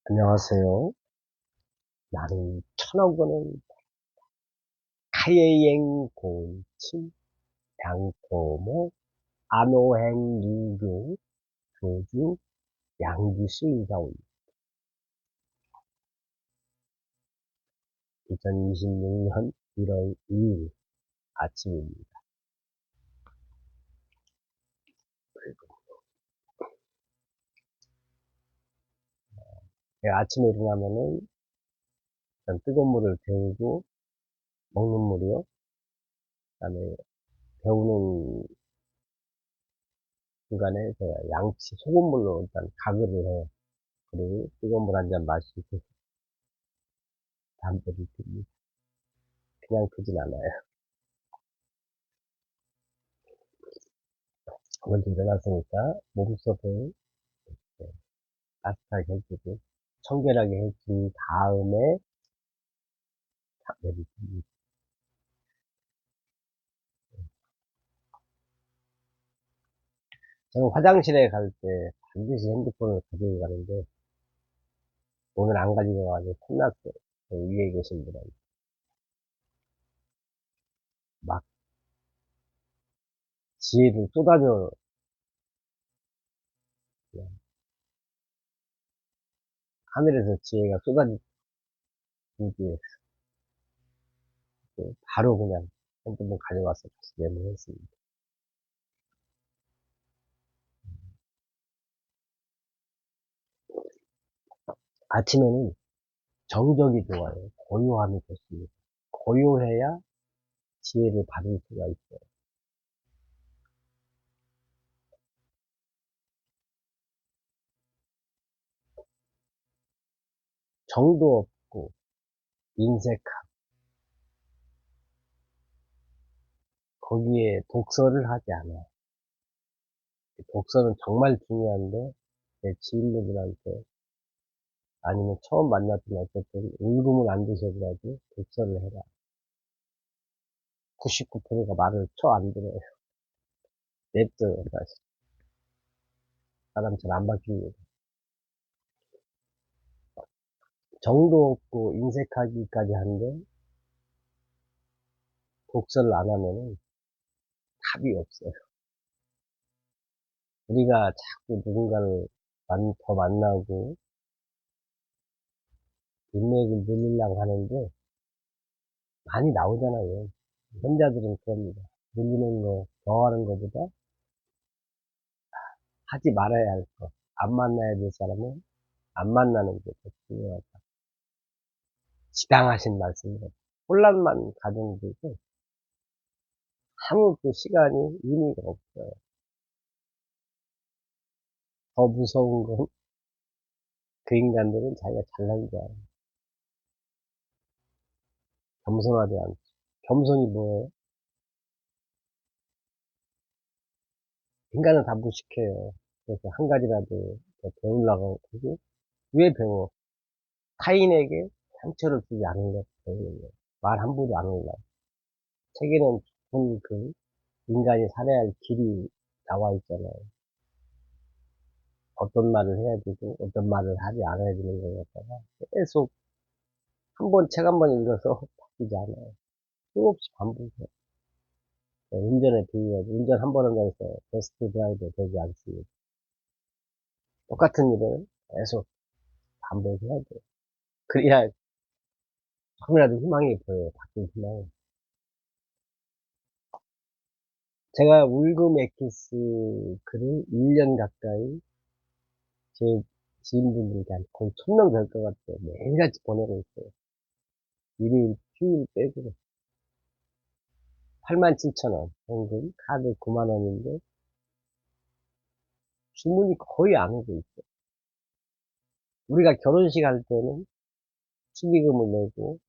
안녕하세요. 나는 천억 원을 카예행 공침 양토모 안호행 유교 조주 양기수 이사입니다. 2026년 1월 2일 아침입니다. 아침에 일어나면은 일단 뜨거운 물을 데우고 먹는 물이요. 그다음에 데우는 중간에 제가 양치 소금물로 일단 가글을 해요. 그리고 뜨거운 물 한 잔 마시고 담배를 핍니다. 그냥 피진 않아요. 먼저 일어났으니까 몸속을 따뜻하게 해주고 청결하게 해준 다음에 담배를 핍니다. 저는 화장실에 갈 때 반드시 핸드폰을 가지고 가는데 오늘 안 가지고 가서 혼났어요. 그 위에 계신 분한테 막 지혜를 쏟아져. 그냥 하늘에서 지혜가 쏟아지기 위해서 바로 그냥 핸드폰 가져와서 다시 메모했습니다. 아침에는 정적이 좋아요. 고요함이 좋습니다. 고요해야 지혜를 받을 수가 있어요. 정도 없고 인색하고 거기에 독서를 하지 않아요. 독서는 정말 중요한데 내 지인분들한테 아니면 처음 만났던 어쨌든 울금을 안 드셔더라도 독서를 해라. 99%가 말을 쳐 안 들어요. 냅둬요, 사실. 사람 잘 안 바뀝니다. 정도 없고 인색하기까지 한데 독서를 안 하면은 답이 없어요. 우리가 자꾸 누군가를 더 만나고 인맥을 늘리려고 하는데 많이 나오잖아요. 현자들은 그럽니다. 늘리는 거, 더 하는 것보다 하지 말아야 할 거, 안 만나야 될 사람은 안 만나는 게 더 중요하다. 지당하신 말씀이에요. 혼란만 가정되고 아무 그 시간이 의미가 없어요. 더 무서운 건 그 인간들은 자기가 잘난 줄 알아요. 겸손하지 않죠. 겸손이 뭐예요? 인간은 다 무식해요. 그래서 한 가지라도 더 배우려고 하고, 왜 배워? 타인에게 상처를 주지 않으려고 배우는 거예요. 말 함부로 안 하려고. 책에는 깊은 그 인간이 살아야 할 길이 나와 있잖아요. 어떤 말을 해야 되고, 어떤 말을 하지 않아야 되는 걸 갖다가 계속 한 번, 책 한 번 읽어서 바뀌지 않아요. 수없이 반복해요. 운전에 비유해서 운전 한 번 한다고 해서 베스트 드라이버 되지 않습니다. 똑같은 일을 계속 반복해야 돼요. 그래야 조금이라도 희망이 보여요. 바뀐 희망이. 제가 울금 엑기스 글을 1년 가까이 제 지인분들한테 거의 1000명 될 것 같아요. 매일같이 보내고 있어요. 일일, 휴일 빼고 87,000원 현금, 카드 9만원인데 주문이 거의 안 오고 있어요. 우리가 결혼식 할 때는 축의금을 내고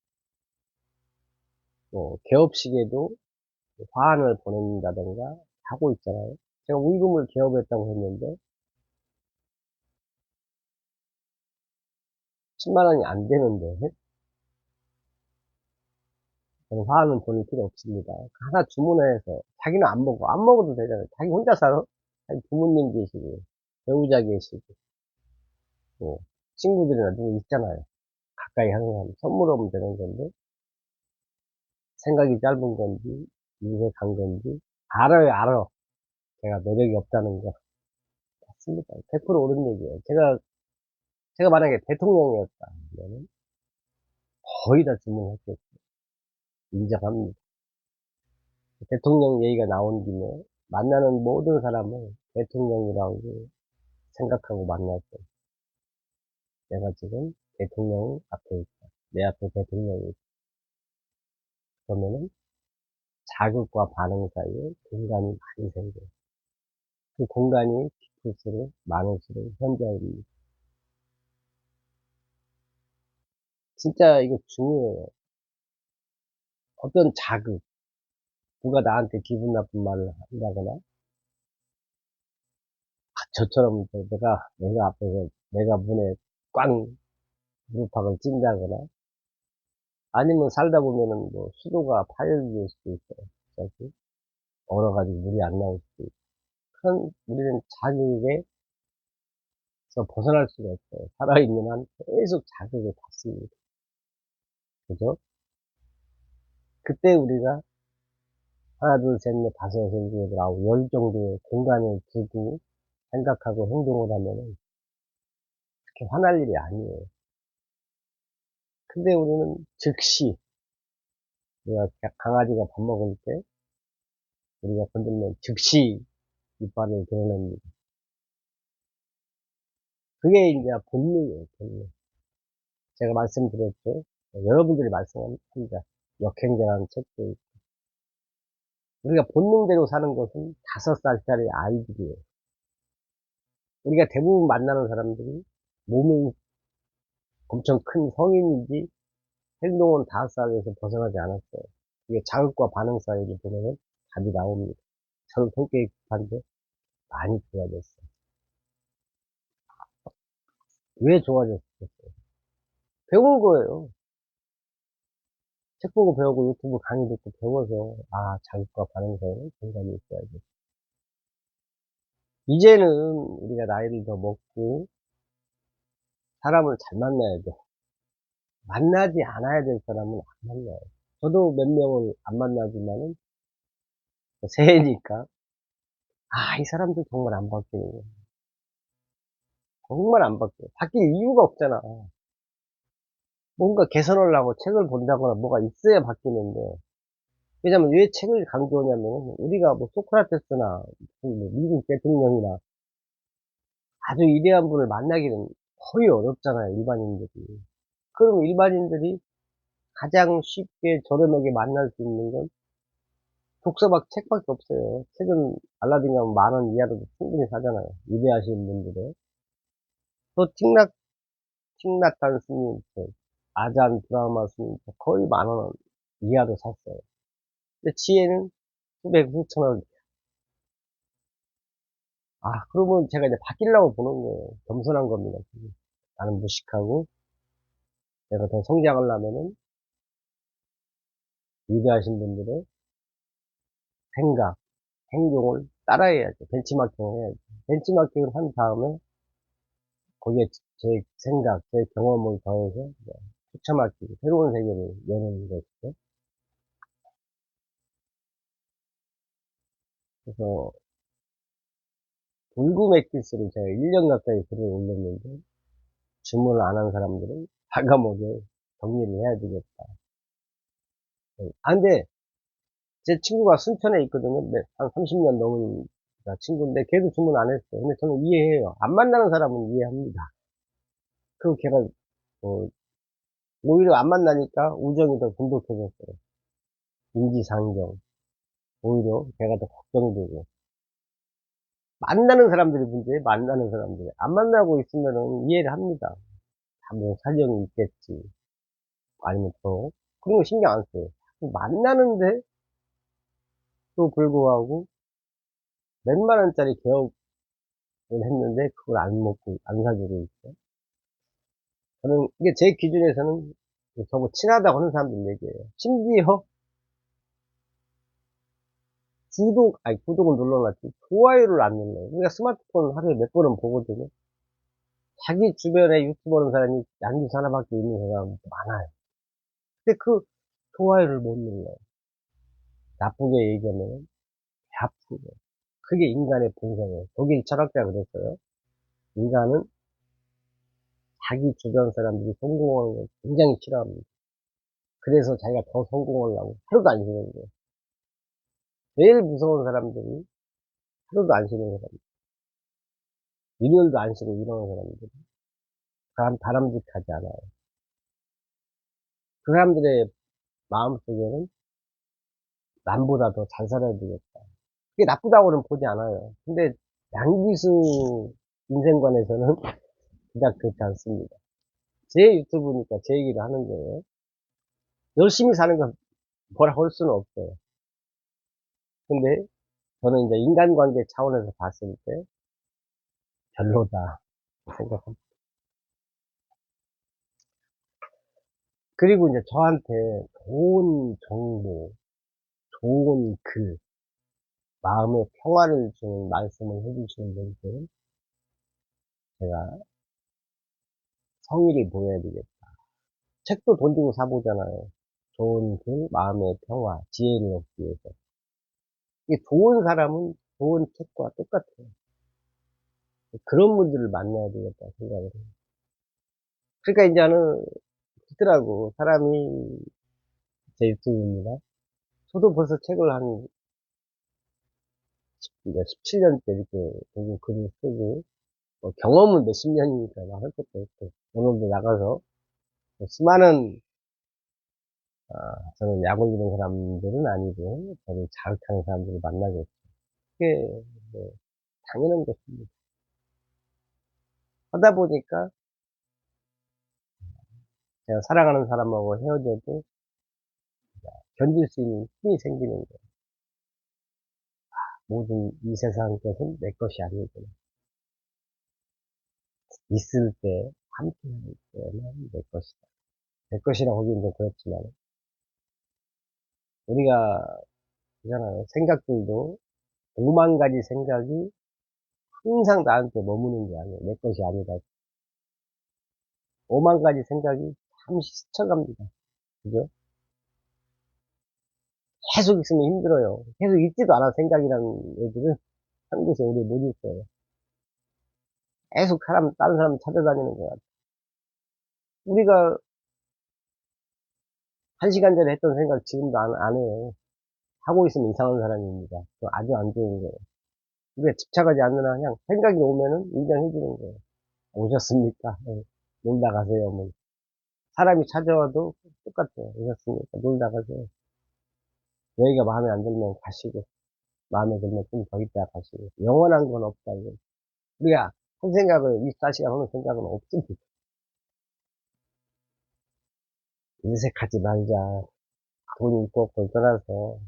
개업식에도 화환을 보낸다던가 하고 있잖아요. 제가 울금을 개업했다고 했는데 10만 원이 안 되는데 저는 화환은 보낼 필요 없습니다. 하나 주문해서 자기는 안 먹어. 안 먹어도 되잖아요. 자기 혼자 살아. 자기 부모님 계시고 배우자 계시고 뭐 친구들이나 누구 있잖아요. 가까이 하는 사람. 선물하면 되는 건데, 생각이 짧은 건지, 인색한 건지, 알아요, 알아. 제가 매력이 없다는 거. 맞습니다. 100% 옳은 얘기예요. 제가 만약에 대통령이었다. 그러면 거의 다 주문했겠죠. 인정합니다. 대통령 얘기가 나온 김에 만나는 모든 사람을 대통령이라고 생각하고 만났어요. 내가 지금 대통령 앞에 있다. 내 앞에 대통령이 있다. 그러면은 자극과 반응 사이에 공간이 많이 생겨요. 그 공간이 깊을수록 많을수록 현저합니다. 진짜 이거 중요해요. 어떤 자극, 누가 나한테 기분 나쁜 말을 한다거나, 저처럼 내가 앞에서 내가 문에 꽝 무릎팍을 찐다거나, 아니면 살다 보면은 뭐 수도가 파열될 수도 있어요. 갑자기. 얼어가지고 물이 안 나올 수도 있고. 우리는 자극에서 벗어날 수가 없어요. 살아있는 한 계속 자극을 받습니다. 그죠? 그때 우리가 하나, 둘, 셋, 넷, 다섯, 여섯, 일곱, 여덟, 아홉, 열 정도의 공간을 두고 생각하고 행동을 하면은 그렇게 화날 일이 아니에요. 근데 우리는 즉시, 우리가 강아지가 밥 먹을 때 우리가 건들면 즉시 이빨을 드러냅니다. 그게 이제 본능이에요, 본능. 제가 말씀드렸죠. 여러분들이 말씀합니다. 역행자라는 책도 있고. 우리가 본능대로 사는 것은 5살짜리 아이들이에요. 우리가 대부분 만나는 사람들이 몸이 엄청 큰 성인인지 행동은 5살에서 벗어나지 않았어요. 이게 자극과 반응 사이를 보면은 답이 나옵니다. 저는 성격이 급한데 많이 좋아졌어요. 왜 좋아졌을까요? 배운 거예요. 책 보고 배우고 유튜브 강의 듣고 배워서, 자극과 반응 사이는 공감이 있어야지. 이제는 우리가 나이를 더 먹고 사람을 잘 만나야 돼. 만나지 않아야 될 사람은 안 만나요. 저도 몇 명을 안 만나지만은 새해니까 이 사람들 정말 안 바뀌네. 정말 안 바뀌어요. 바뀔 이유가 없잖아. 뭔가 개선하려고 책을 본다거나 뭐가 있어야 바뀌는데. 왜냐면 왜 책을 강조하냐면 우리가 뭐 소크라테스나 뭐 미국 대통령이나 아주 위대한 분을 만나기는 거의 어렵잖아요, 일반인들이. 그럼 일반인들이 가장 쉽게 저렴하게 만날 수 있는 건 책밖에 없어요. 책은 알라딘 가면 10,000원 이하로도 충분히 사잖아요. 위대하신 분들의. 또 틱나탄 스님 책, 아잔 브라마 스님 책 거의 10,000원 이하로 샀어요. 근데 지혜는 수백, 수천 원. 그러면 제가 이제 바뀌려고 보는 거예요. 겸손한 겁니다. 나는 무식하고 내가 더 성장하려면은 위대하신 분들의 생각, 행동을 따라해야죠. 벤치마킹을 해야죠. 벤치마킹을 한 다음에 거기에 제 생각, 제 경험을 더해서 추첨하기, 새로운 세계를 여는 것이죠. 그래서 불금 엑기스를 제가 1년 가까이 글을 올렸는데 주문을 안 한 사람들은 과감하게 정리를 해야 되겠다. 근데 제 친구가 순천에 있거든요. 한 30년 넘은 친구인데 걔도 주문 안 했어요. 근데 저는 이해해요. 안 만나는 사람은 이해합니다. 그리고 걔가 어, 오히려 안 만나니까 우정이 더 돈독해졌어요. 인지상정. 오히려 걔가 더 걱정되고. 만나는 사람들이 문제예요. 만나는 사람들이. 안 만나고 있으면은 이해를 합니다. 뭐 사정이 있겠지. 아니면 또 그런 거 신경 안 써요. 만나는데 또 불구하고 몇만 원짜리 개업을 했는데 그걸 안 먹고 안 사주고 있어. 저는 이게 제 기준에서는 저거 친하다고 하는 사람들 얘기예요. 심지어 구독을 눌러놨지 좋아요를 안 눌러요. 우리가 스마트폰 하루에 몇 번은 보거든요. 자기 주변에 유튜브 보는 사람이 양기수 하나밖에 있는 사람 많아요. 근데 그 좋아요를 못 눌러요. 나쁘게 얘기하면 배 아프고. 그게 인간의 본성이에요. 독일 철학자가 그랬어요. 인간은 자기 주변 사람들이 성공하는 걸 굉장히 싫어합니다. 그래서 자기가 더 성공하려고 하루도 안 쉬는 거예요. 제일 무서운 사람들이 하루도 안 쉬는 사람, 일요일도 안 쉬고 일어나는 사람들, 바람직하지 않아요. 그 사람들의 마음속에는 남보다 더 잘 살아야 되겠다. 그게 나쁘다고는 보지 않아요. 근데 양기수 인생관에서는 그닥 그렇지 않습니다. 제 유튜브니까 제 얘기를 하는 거예요. 열심히 사는 건 뭐라고 할 수는 없어요. 근데 저는 이제 인간관계 차원에서 봤을 때 별로다 생각합니다. 그리고 이제 저한테 좋은 정보, 좋은 글, 마음의 평화를 주는 말씀을 해주시는 분들은 제가 성의를 보여야 되겠다. 책도 돈 주고 사보잖아요. 좋은 글, 마음의 평화, 지혜를 얻기 위해서. 이게 좋은 사람은 좋은 책과 똑같아요. 그런 분들을 만나야 되겠다 생각을 해요. 그러니까 이제는 있더라고. 사람이 제 유튜브입니다. 저도 벌써 책을 한 17년째 이렇게 보고 글을 쓰고, 경험은 몇십 년이니까 막 할 것도 없고, 오늘도 나가서 수많은, 저는 약 올리는 사람들은 아니고, 저를 자극하는 사람들을 만나겠죠. 그게, 뭐, 당연한 것입니다. 하다 보니까, 제가 사랑하는 사람하고 헤어져도 견딜 수 있는 힘이 생기는 거예요. 모든 이 세상 것은 내 것이 아니구나. 있을 때, 함께 할 때는 내 것이다. 내 것이라고 하기는 좀 그렇지만, 우리가, 그잖아요. 생각들도 5만 가지 생각이 항상 나한테 머무는 게 아니에요. 내 것이 아니다. 5만 가지 생각이 잠시 스쳐갑니다. 그죠? 계속 있으면 힘들어요. 계속 있지도 않아, 생각이라는 애들은 한 곳에 오래 못 있어요. 계속 다른 사람 찾아다니는 것 같아요. 우리가 한 시간 전에 했던 생각 지금도 안 해요. 하고 있으면 이상한 사람입니다. 그거 아주 안 좋은 거예요. 우리가 집착하지 않느나 그냥 생각이 오면은 인정해 주는 거예요. 오셨습니까? 네. 놀다 가세요. 뭐. 사람이 찾아와도 똑같아요. 오셨습니까? 놀다 가세요. 여기가 마음에 안 들면 가시고, 마음에 들면 좀 더 있다 가시고. 영원한 건 없다, 이거. 우리가 한 생각을 24시간 하는 생각은 없습니다. 인색하지 말자. 돈 있고 없고 떠나서.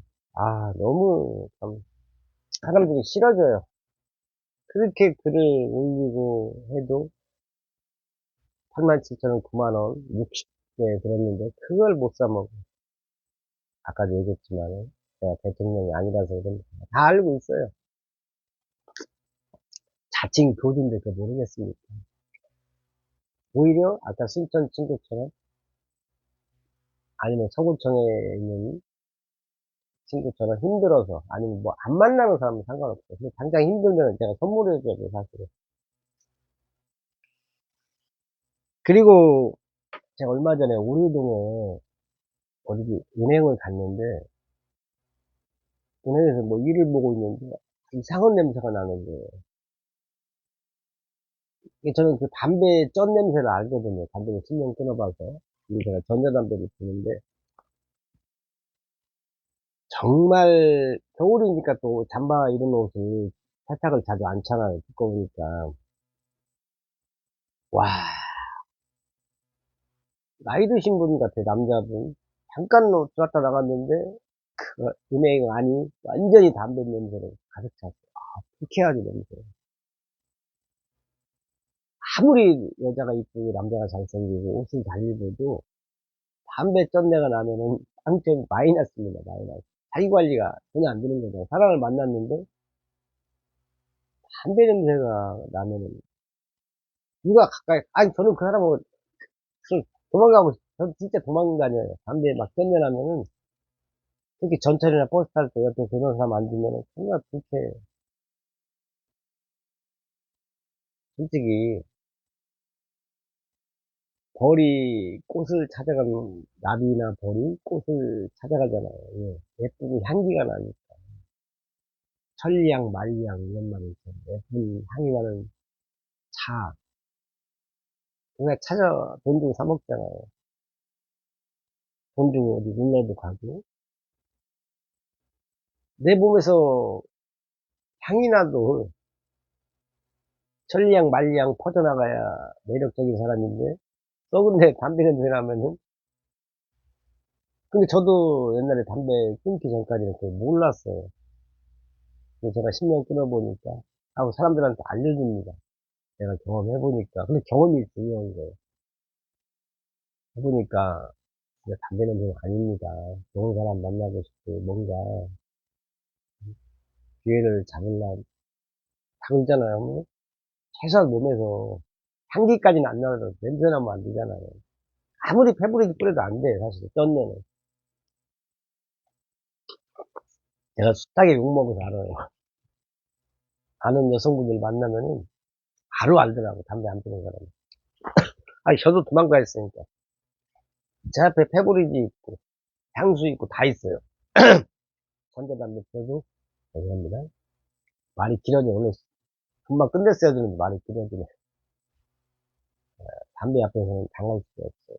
너무 참, 사람들이 싫어져요. 그렇게 글을 올리고 해도 87,000원, 9만원, 60개 들었는데, 그걸 못 사먹어. 아까도 얘기했지만, 제가 대통령이 아니라서 그런다. 다 알고 있어요. 자칭 교주인데 그거 모르겠습니까? 오히려 아까 순천 친구처럼 아니면 서구청에 있는 친구처럼 힘들어서 아니면 뭐 안 만나는 사람은 상관없어요. 근데 당장 힘들면 제가 선물해줘야 돼요, 사실은. 그리고 제가 얼마 전에 오류동에 어디 은행을 갔는데 은행에서 뭐 일을 보고 있는데 이상한 냄새가 나는 거예요. 이게 저는 그 담배 쩐 냄새를 알거든요. 담배를 10년 끊어봐서. 그리고 제가 전자담배를 피는데 정말 겨울이니까 또 잠바 이런 옷을 세탁을 자주 안 차나요. 두꺼우니까. 와, 나이 드신 분 같아요. 남자분. 잠깐 들었다 나갔는데 그 은행 안이 완전히 담배 냄새로 가득 찼어요. 불쾌하게 냄새. 아무리 여자가 이쁘고 남자가 잘생기고 옷을 잘 입어도 담배 쩐내가 나면은 완전 마이너스입니다. 마이너스. 자기 관리가 전혀 안 되는 거죠. 사람을 만났는데 담배 냄새가 나면은 누가 가까이, 아니, 저는 그 사람을 도망가고, 저는 진짜 도망다녀요. 담배 막 끊내나면은, 특히 전철이나 버스 탈 때 옆에 그런 사람 앉으면은, 정말 불쾌해요. 솔직히, 벌이 꽃을 찾아가는, 나비나 벌이 꽃을 찾아가잖아요. 예. 예쁘고 향기가 나니. 천리향, 만리향, 이런 말이 있어요. 예쁜 향이 나는 차. 그냥 찾아, 돈 주고 사먹잖아요. 돈 주고 어디 놀러도 가고. 내 몸에서 향이 나도 천리향, 만리향 퍼져나가야 매력적인 사람인데, 썩은 데 담배 냄새 나면은, 근데 저도 옛날에 담배 끊기 전까지는 그걸 몰랐어요. 근데 제가 10년 끊어보니까, 하고 사람들한테 알려줍니다. 내가 경험해보니까. 근데 경험이 중요한 거예요. 해보니까, 진짜 담배 냄새는 아닙니다. 좋은 사람 만나고 싶고, 뭔가, 기회를 잡을잖아요. 뭐. 최소한 몸에서, 향기까지는 안 나도 냄새 나면 안 되잖아요. 아무리 페브리즈 뿌려도 안 돼, 사실, 쩐내는. 제가 숱하게 욕먹어서 알아요. 아는 여성분들 만나면은, 바로 알더라고, 담배 안 피는 사람. 아니, 저도 도망가있으니까. 제 앞에 페브리즈 있고, 향수 있고, 다 있어요. 전자담배 피워도, 죄송합니다. 말이 길어져. 오늘 금방 끝냈어야 되는데 말이 길어지네. 담배 앞에서는 당할 수가 없어요.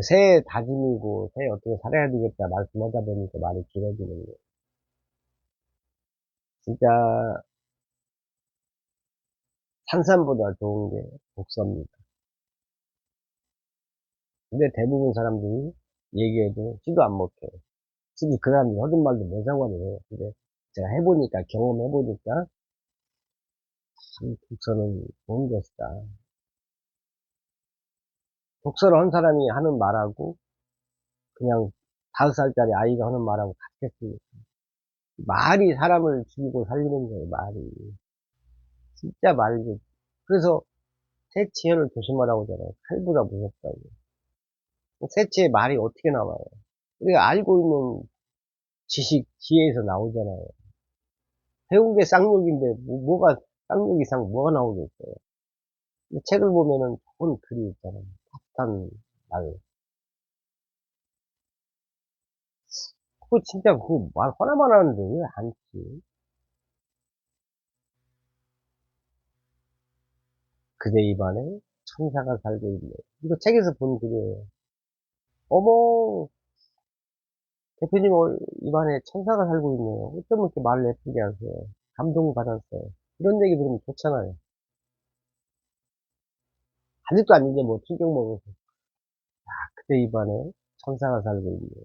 새해 다짐이고, 새해 어떻게 살아야 되겠다 말씀하다 보니까 말이 길어지는 거예요. 진짜, 산삼보다 좋은 게 독서입니다. 근데 대부분 사람들이 얘기해도 씨도 안 먹혀요. 솔직히 그 사람들이 하던 말도 뭐 상관이 해요. 근데 제가 해보니까, 경험해보니까, 참, 독서는 좋은 것이다. 독서를 한 사람이 하는 말하고, 그냥 5살짜리 아이가 하는 말하고 같겠습니까? 말이 사람을 죽이고 살리는 거예요, 말이. 진짜 말이. 그래서 새치열을 조심하라고 하잖아요. 칼보다 무섭다고. 새치의 말이 어떻게 나와요? 우리가 알고 있는 지식, 지혜에서 나오잖아요. 배운 게 쌍욕인데, 뭐가, 쌍욕 이상 뭐가 나오겠어요? 근데 책을 보면은 좋은 글이 있잖아요. 따뜻한 말. 그거 진짜 그 말 하나만 하는데 왜 안 지? 그대 입안에 천사가 살고 있네. 이거 책에서 본 글이에요. 어머, 대표님 입안에 천사가 살고 있네요. 어쩜 이렇게 말을 예쁘게 하세요. 감동받았어요. 이런 얘기 들으면 좋잖아요. 아직도 아닌데 뭐 충격 먹어서. 그대 입안에 천사가 살고 있네요.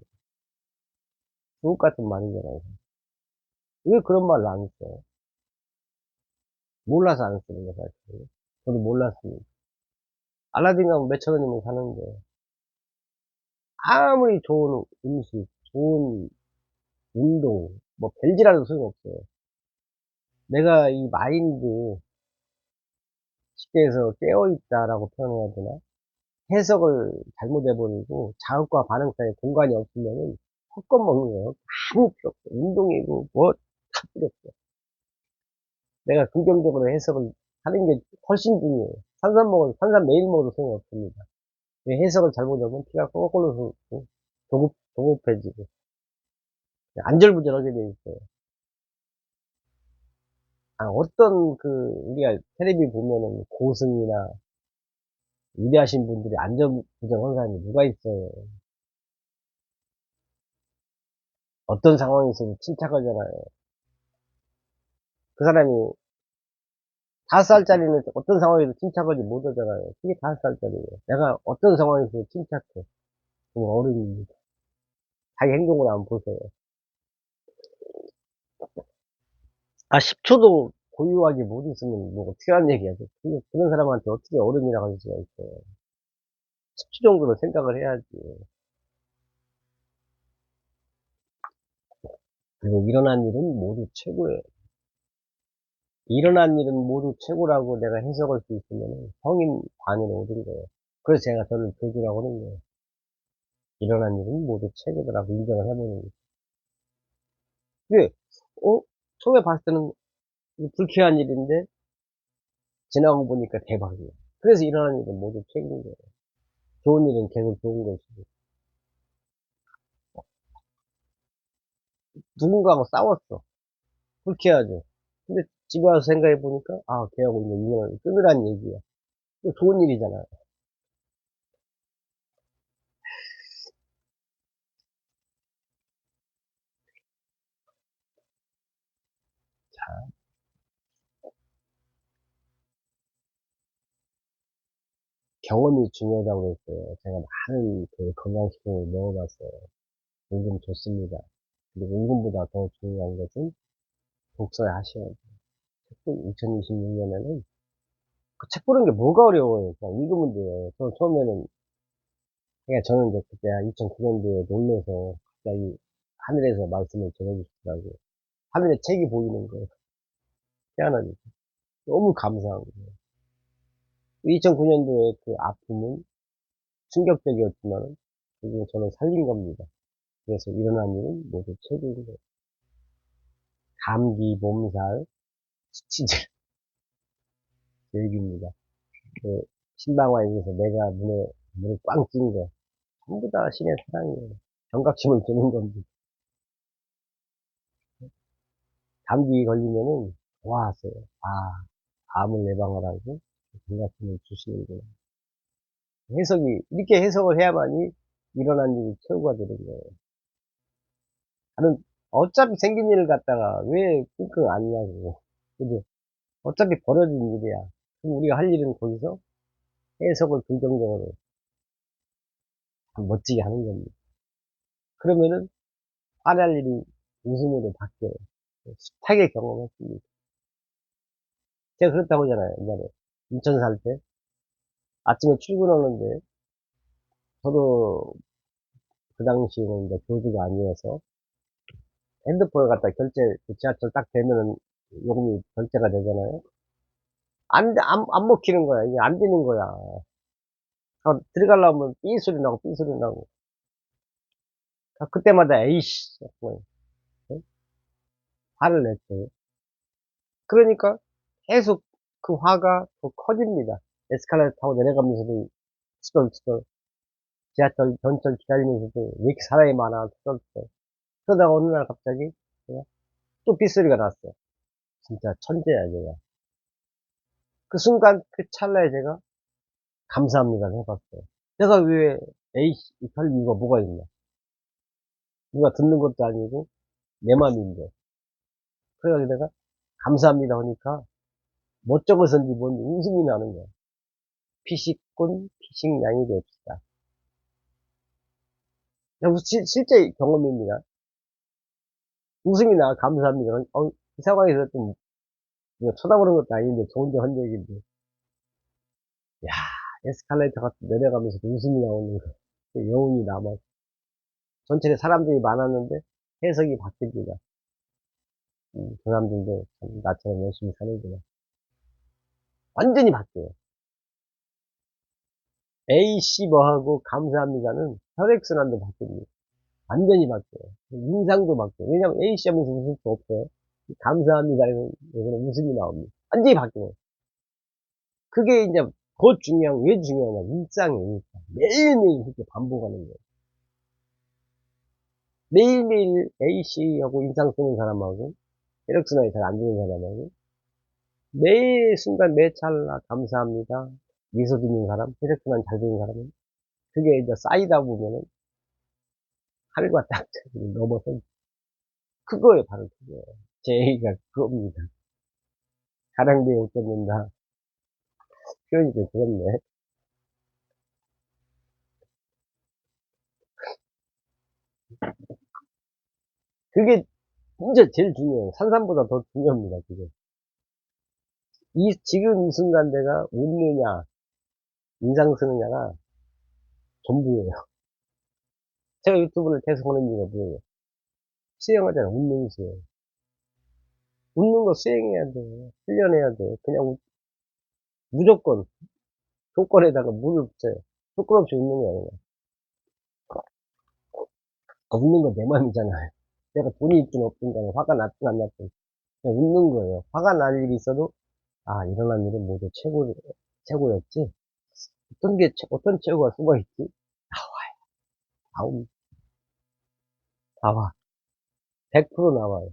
주옥 같은 말이잖아요. 왜 그런 말을 안 써요? 몰라서 안 쓰는 거 사실. 저도 몰랐습니다. 알라딘 가면 몇천 원이면 사는데, 아무리 좋은 음식, 좋은 운동, 뭐 별지라도 소용없어요. 내가 이 마인드, 쉽게 해서 깨어있다라고 표현해야 되나? 해석을 잘못해버리고 자극과 반응 사이에 공간이 없으면은 헛것 먹는 거예요. 아무 필요 없어. 운동이고 뭐 다 필요 없어. 내가 긍정적으로 해석을 하는 게 훨씬 중요해요. 산삼 매일 먹어도 소용없습니다. 해석을 잘못하면 피가 거꾸로 솟고 조급해지고 안절부절하게 돼 있어요. 어떤 우리가 텔레비 보면은 고승이나 위대하신 분들이 안절부절한 사람이 누가 있어요. 어떤 상황에서도 침착하잖아요. 그 사람이 5살짜리는 어떤 상황에서 침착하지 못하잖아요. 그게 5살짜리예요. 내가 어떤 상황에서 침착해. 그럼 어른입니다. 자기 행동을 한번 보세요. 10초도 고유하게 못 있으면 뭐 어떻게 하는 얘기야. 그런 사람한테 어떻게 어른이라고 할 수가 있어요. 10초 정도는 생각을 해야지. 그리고 일어난 일은 모두 최고예요. 일어난 일은 모두 최고라고 내가 해석할 수 있으면 성인 반열에 오른 거예요. 그래서 제가 저를 교주라고 하는 거예요. 일어난 일은 모두 최고더라고 인정을 해보는 거예요. 왜? 처음에 봤을 때는 불쾌한 일인데, 지나고 보니까 대박이에요. 그래서 일어난 일은 모두 최고인 거예요. 좋은 일은 계속 좋은 것이고. 누군가하고 싸웠어. 불쾌하죠. 근데 집에 와서 생각해 보니까, 아, 걔하고 이제 인연을 끊으란 얘기야. 또 좋은 일이잖아요. 경험이 중요하다고 했어요. 제가 많은 그 건강식품을 먹어봤어요. 은근 좋습니다. 그리고 은근보다 더 중요한 것은 독서에 하셔야 돼요. 2026년에는 그 책 보는 게 뭐가 어려워요. 그냥 읽으면 돼요. 처음에는, 그러니까 저는 이제 그때 2009년도에 놀래서 갑자기 하늘에서 말씀을 전해주시더라고요. 하늘에 책이 보이는 거예요. 희한하죠. 너무 감사한 거예요. 2009년도에 그 아픔은 충격적이었지만, 그리고 저는 살린 겁니다. 그래서 일어난 일은 모두 최고인 거예요. 감기, 몸살, 수치질, 얘기입니다. 그, 신방화에 의해서 내가 물에 꽝 찐 거, 전부 다 신의 사랑이에요. 경각심을 주는 겁니다. 감기 걸리면은, 좋아하세요. 아, 암을 예방하라고 경각심을 주시는구나. 이렇게 해석을 해야만이 일어난 일이 최고가 되는 거예요. 나는 어차피 생긴 일을 갖다가 왜 끙끙 앓냐고. 그죠? 어차피 벌어진 일이야. 그럼 우리가 할 일은 거기서 해석을 긍정적으로 멋지게 하는 겁니다. 그러면은 화날 일이 웃음으로 바뀌어요. 숱하게 경험했습니다. 제가 그렇다고 하잖아요. 옛날에 인천 살 때 아침에 출근하는데 저도 그 당시에는 이제 교주가 아니어서 핸드폰을 갖다 그 지하철 딱 되면은 요금이 결제가 되잖아요. 안 먹히는 거야. 이게 안 되는 거야. 들어가려면 삐 소리 나고 삐 소리 나고. 그때마다 에이씨, 뭐, 화를 냈어요. 그러니까 계속 그 화가 더 커집니다. 에스컬레이터 타고 내려가면서도 투덜투덜, 지하철, 전철 기다리면서도 왜 이렇게 사람이 많아, 투덜투덜. 그러다가 어느 날 갑자기 제가 또 빗소리가 났어요. 진짜 천재야, 제가. 그 순간, 그 찰나에 제가 감사합니다를 해봤어요. 내가 왜 에이씨, 할 이유가 뭐가 있나. 누가 듣는 것도 아니고, 내 맘인데. 그래가지고 내가 감사합니다 하니까, 멋쩍어서인지 뭔지 웃음이 나는 거야. 피식꾼, 피식량이 됩시다. 실제 경험입니다. 웃음이 나, 감사합니다. 이 상황에서 좀, 이거 쳐다보는 것도 아닌데, 저 혼자 한 얘기인데. 야, 에스컬레이터가 내려가면서 웃음이 나오는 거. 그 여운이 남아. 전철에 사람들이 많았는데, 해석이 바뀝니다. 그 사람들도 참 나처럼 열심히 사는구나. 완전히 바뀌어요. A씨 뭐하고 감사합니다는 혈액순환도 바뀝니다. 완전히 바뀌어요. 인상도 바뀌어요. 왜냐면 A씨 하면서 웃을 수 없어요. 감사합니다. 이거는 웃음이 나옵니다. 완전히 바뀌어요. 그게 이제 왜 중요하냐. 일상이에요, 일상. 매일매일 그렇게 반복하는 거예요. 매일매일 A씨하고 인상 쓰는 사람하고, 혈액순환이 잘 안 되는 사람하고, 매 순간, 매 찰나, 감사합니다. 미소 짓는 사람, 혈액순환 잘 되는 사람은, 그게 이제 쌓이다 보면은, 하늘과 땅을 넘어서, 그거예요, 바로 그거예요. 제 얘기가 그겁니다. 가랑비에 옷 젖는다. 표현이 좀 그렇네. 그게 진짜 제일 중요해요. 산삼보다 더 중요합니다, 그게. 지금 이 순간 내가 웃느냐, 인상 쓰느냐가 전부예요. 제가 유튜브를 계속 하는 이유가 뭐예요? 수영하잖아, 웃는 수영. 웃는 거 수행해야 돼. 훈련해야 돼. 그냥 무조건 조건에다가 물을 붙여요. 조건 없이 웃는 거야, 그냥. 웃는 건 내 맘이잖아요. 내가 돈이 있든 없든 간에 화가 났든 안 났든 그냥 웃는 거예요. 화가 날 일이 있어도 아, 일어난 일은 모두 최고였지. 어떤 최고가 숨어 있지? 나옴, 나와. 100% 나와요.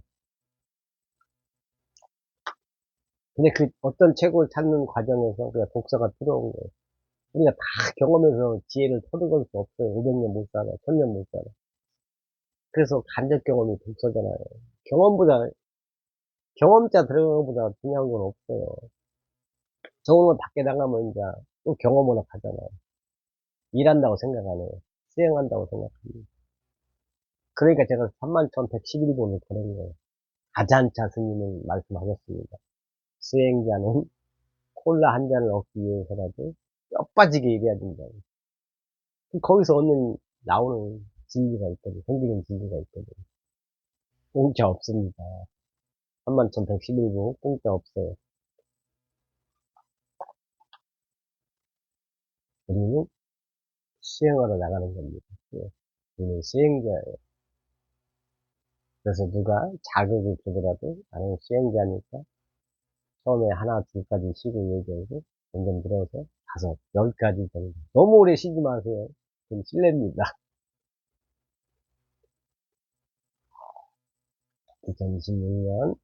근데 그 어떤 최고를 찾는 과정에서 그냥 독서가 필요한 거예요. 우리가 다 경험해서 지혜를 터득할 수 없어요. 500년 못 살아, 1000년 못 살아. 그래서 간접 경험이 독서잖아요. 경험보다, 경험자 들어가는 것보다 중요한 건 없어요. 좋은 건 밖에 나가면 이제 또 경험을 하잖아요. 일한다고 생각 안 해요. 수행한다고 생각합니다. 그러니까 제가 31,111번을 보낸 거예요. 가잔차 스님은 말씀하셨습니다. 수행자는 콜라 한 잔을 얻기 위해서라도 뼈 빠지게 일해야 된다. 거기서 나오는 진리가 있거든. 생기는 진리가 있거든. 공짜 없습니다. 31,111부 공짜 없어요. 우리는 수행하러 나가는 겁니다. 예. 우리는 수행자예요. 그래서 누가 자극을 주더라도 나는 수행자니까 처음에 하나, 둘까지 쉬고 얘기하고 점점 늘어서 다섯, 열까지 정도. 너무 오래 쉬지 마세요. 그럼 실례입니다. 2026년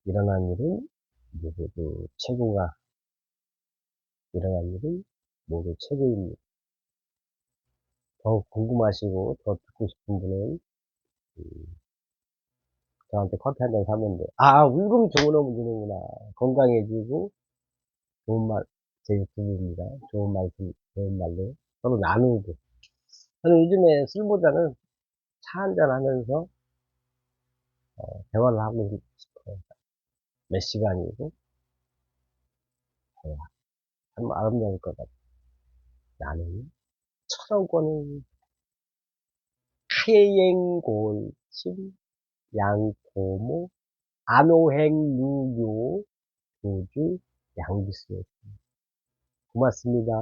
일어난 일은 모두 최고가 일어난 일은 모두 최고입니다. 더 궁금하시고 더 듣고 싶은 분은 저한테 커피 한 잔 사면 돼요. 아, 울금 주문하면 되는구나. 건강해지고 좋은 말, 제 유튜브입니다. 좋은 말씀, 좋은 말로 서로 나누고. 저는 요즘에 술보다는 차 한잔 하면서 대화를 하고 싶어요. 몇 시간이고, 참 아름다울 것 같아요. 나는 철학원은 하행골침 양토모 안호행루요 교주 양기수였습니다. 고맙습니다.